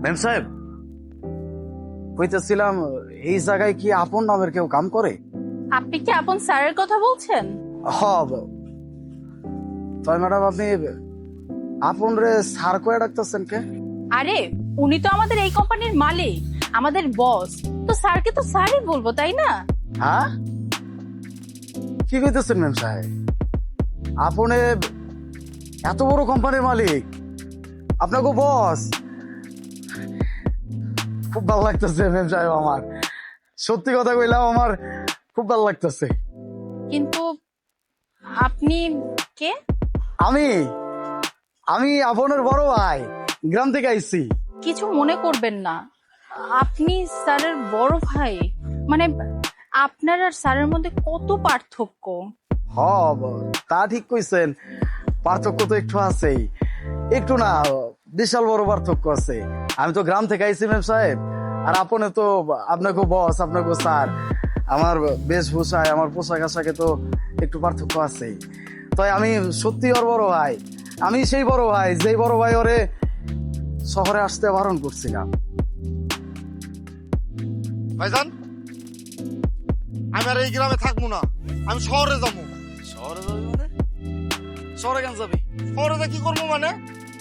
মেম সাহেব, কইতেছিলাম এই জায়গায় কি আপন নামের কেউ কাম করে? আপনি কি আপন স্যারের কথা বলছেন? হ তাই ম্যাডাম, আপনি আপন রে স্যার কয়ে ডাকতেছেন কে? আরে উনি তো আমাদের এই কোম্পানির মালিক, আমাদের বস। তো স্যারকে তো স্যারই বলবো, তাই না? হ্যাঁ, কি কইতেছেন মেম সাহেব? আপনি এত বড় কোম্পানির মালিক, আপনাকে বস? খুব ভালো লাগতেছে মেম সাহেব, আমার সত্যি কথা কইলাম, আমার খুব ভালো লাগতেছে। কিন্তু আপনি কে? আমি আমি আপনের বড় ভাই, গ্রাম থেকে আইছি। কিছু মনে করবেন না, আপনি স্যারের বড় ভাই মানে আপনার আর স্যারের মধ্যে কত পার্থক্য। হ, তা ঠিক কইছেন, পার্থক্য তো একটু আছেই, একটু না, বিশাল বড় পার্থক্য আছে। আমি তো গ্রাম থেকে আইছি ম্যাম সাহেব, আর আপনি তো আপনাকে বস, আপনাকে স্যার। আমার বেশভূষায়, আমার পোশাক আশাকে তো একটু পার্থক্য আছেই। তাই আমি সত্যি ওর বড় ভাই, আমি সেই বড় ভাই যেই বড় ভাই ওরে শহরে আসতে বারণ করছিলাম। ভাইজান, আমি আর এই গ্রামে থাকবো না, আমি শহরে যাবো। শহরে যাবি মানে? শহরে কেন যাবি? শহরে যা কি করবো মানে?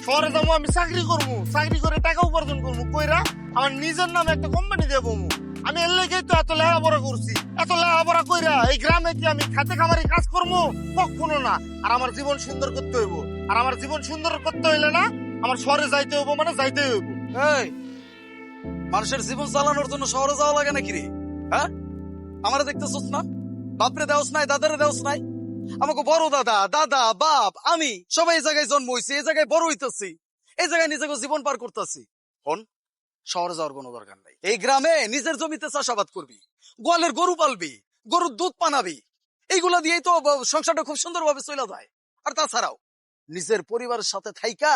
শহরে যাবো, আমি চাকরি করবো, চাকরি করে টাকা উপার্জন করবো, কইরা আমার নিজের নামে একটা কোম্পানি দিয়ে বমু। আমি এর লেগেই তো এত লেখাপড়া করছি, এত লেখাপড়া কইরা এই গ্রামে কি আমি খাতে খামারি কাজ করবো? কখনো না। আর আমার জীবন সুন্দর করতে হইব, আর আমার জীবন সুন্দর করতে হইলে না আমার শহরে যাইতে হইব, মানে যাইতে হইব। এই, মানুষের জীবন চালানোর জন্য শহরে যাওয়া লাগে নাকি রে? হ্যাঁ, আমারে দেখতেছস না? বাপরে দেওস নাই, দাদারে দেওস নাই? আমাকে বড় দাদা, দাদা, বাপ, আমি সবাই এই জায়গায় জন্ম হইছি, এই জায়গায় বড় হইতেছি, এই জায়গায় নিজেকে জীবন পার করতেছি। হন, শহরে যাওয়ার কোনো দরকার নাই। এই গ্রামে নিজের জমিতে চাষাবাদ করবি, গোয়ালের গরু পালবি, গরুর দুধ পানাবি, এইগুলা দিয়েই তো সংসারটা খুব সুন্দরভাবে চলে যায়। আর তাছাড়াও নিজের পরিবারের সাথে থাইকা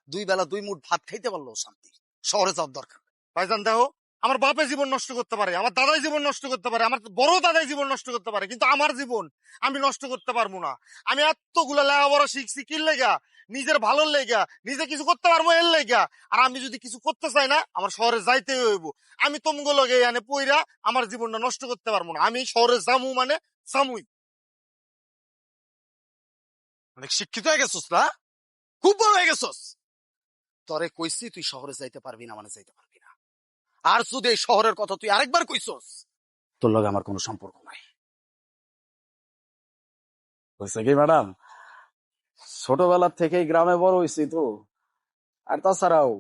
দুই বেলা দুই মুঠ ভাত খাইতে পারলো শান্তি। শহরে যাওয়ার দরকার নাই। ভাইজান দেখো, আমার বাপে জীবন নষ্ট করতে পারে, আমার দাদাই জীবন নষ্ট করতে পারে, আমার বড় দাদাই জীবন নষ্ট করতে পারে, কিন্তু আমার জীবন আমি নষ্ট করতে পারবো না। আমি এতগুলা লেখাপড়া শিখছি কি লেগা? নিজের ভালোর লেগা, নিজে কিছু করতে পারবো এর লেগা। আর আমি যদি কিছু করতে চাই না, আমার শহরে যাইতে হইব। আমি তোমগুলো এনে পইরা আমার জীবনটা নষ্ট করতে পারবো না। আমি শহরে যামু মানে যামুই। অনেক শিক্ষিত হয়ে গেছস না, খুব বড় হয়ে গেছস। তরে কইছি তুই শহরে যাইতে পারবি না মানে যাইতে পারবি না। আর যদি এই শহরের কথা তুই আরেকবার কইছস, তোর লগে আমার কোনো সম্পর্ক নাই। হয়েছে কি ম্যাডাম, ছোটবেলার থেকেই গ্রামে বড় হয়েছি তো। আর তাছাড়াও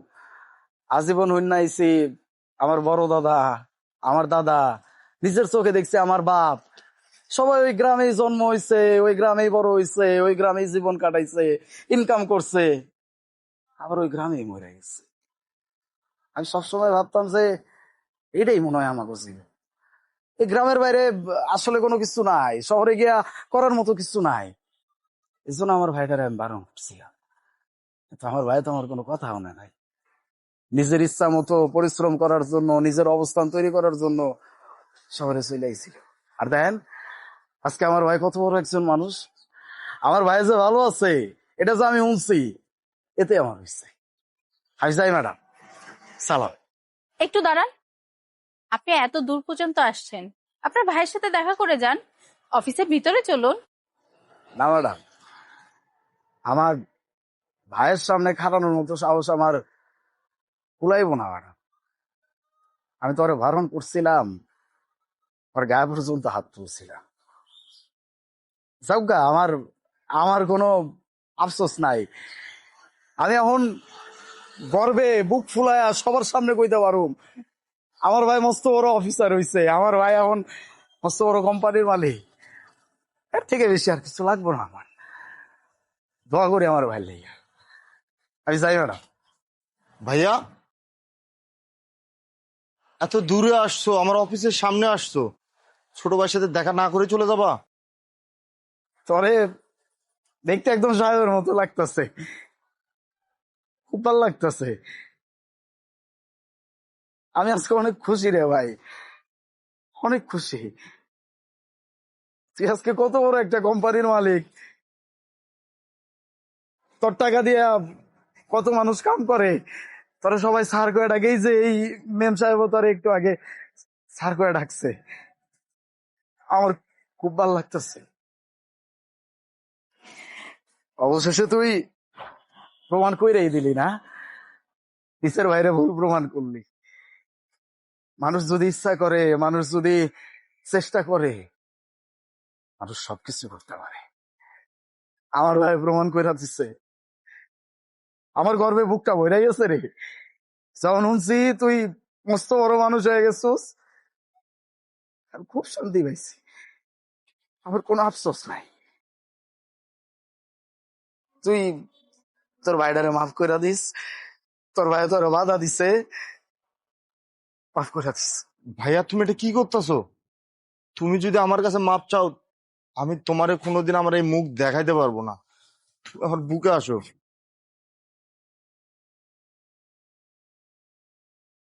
আজীবন হইনাইছি আমার বড় দাদা, আমার দাদা, নিজের চোখে দেখছি আমার বাপ, সবাই ওই গ্রামেই জন্ম হইছে, ওই গ্রামেই বড় হইছে, ওই গ্রামেই জীবন কাটাইছে, ইনকাম করছে, আবার ওই গ্রামেই মরে গেছে। আমি সবসময় ভাবতাম যে এটাই মনে হয় আমাকে জীবন। এই গ্রামের বাইরে আসলে কোনো কিছু নাই, শহরে গিয়া করার মতো কিছু নাই। এই জন্য আমার ভাইটারে আমি বারণ করছিলাম, তো আমার ভাই তো আমার কোনো কথা শুনে নাই। নিজের ইচ্ছা মতো পরিশ্রম করার জন্য, নিজের অবস্থান তৈরি করার জন্য শহরে চলে আইছিল। আর দেখেন আজকে আমার ভাই কত বড় একজন মানুষ। আমার ভাই যে ভালো আছে এটা যে আমি শুনছি, এতে আমার হয়েছে। আমি যাই ম্যাডাম, সালাম। একটু দাঁড়ান, আপনি এত দূর পর্যন্ত আসছেন, আপনার ভাইয়ের সাথে দেখা করে যান। অফিসের ভিতরে চলুন। না ম্যাডাম, আমার ভাইয়ের সামনে খাটানোর মতো সাহস আমার কুলাইব না ম্যাডাম। আমি তো ওরে বারণ করছিলাম, ওর গায়ে পর্যন্ত হাত তুলছিলাম। যাক, আমার আমার কোনো আফসোস নাই। আমি এখন গর্বে বুক ফুলায়া সবার সামনে কইতে পারুম আমার ভাই মস্ত বড় অফিসার হইছে, আমার ভাই এখন মস্ত বড় কোম্পানির মালিক। এর থেকে বেশি আর কিছু লাগবো না আমার। দোয়া করি আমার ভাই লেগে। আমি যাই ম্যাডাম। ভাইয়া, এত দূরে আসছো, আমার অফিসের সামনে আসছো, ছোট ভাইয়ের সাথে দেখা না করে চলে যাবা? তরে দেখতে একদম সাহেবের মতো লাগতেছে, খুব ভালো লাগতেছে। আমি আজকে অনেক খুশি রে ভাই, অনেক খুশি। তুই আজকে কত বড় একটা কোম্পানির মালিক, তোর টাকা দিয়ে কত মানুষ কাম করে, তোরা সবাই স্যার করে ডাকে, এই যে এই মেম সাহেব তোর একটু আগে স্যার করে ডাকছে, আমার খুব ভালো লাগতেছে। অবশেষে তুই প্রমাণ কইরাই দিলি না, নিচের বাইরে ভুল প্রমাণ করলি। মানুষ যদি ইচ্ছা করে, মানুষ যদি চেষ্টা করে, মানুষ সবকিছু করতে পারে। আমার ভাই প্রমাণ কইরা দিচ্ছে, আমার গর্বে বুকটা ভরাই গেছে রে। যখন শুনছি তুই মস্ত বড় মানুষ হয়ে গেছিস, আমি খুব শান্তি পাইছি, আমার কোনো আফসোস নাই। তুই তোর ভাইডারে মাফ কইরা দিস, তোর ভাই তোর বাধা দিছে, মাফ কইরা দিস। ভাইয়া তুমি এটা কি করতেছো? তুমি যদি আমার কাছে মাপ চাও, আমি তোমারে কোনোদিন আমার এই মুখ দেখাইতে পারবো না। আমার বুকে আসো।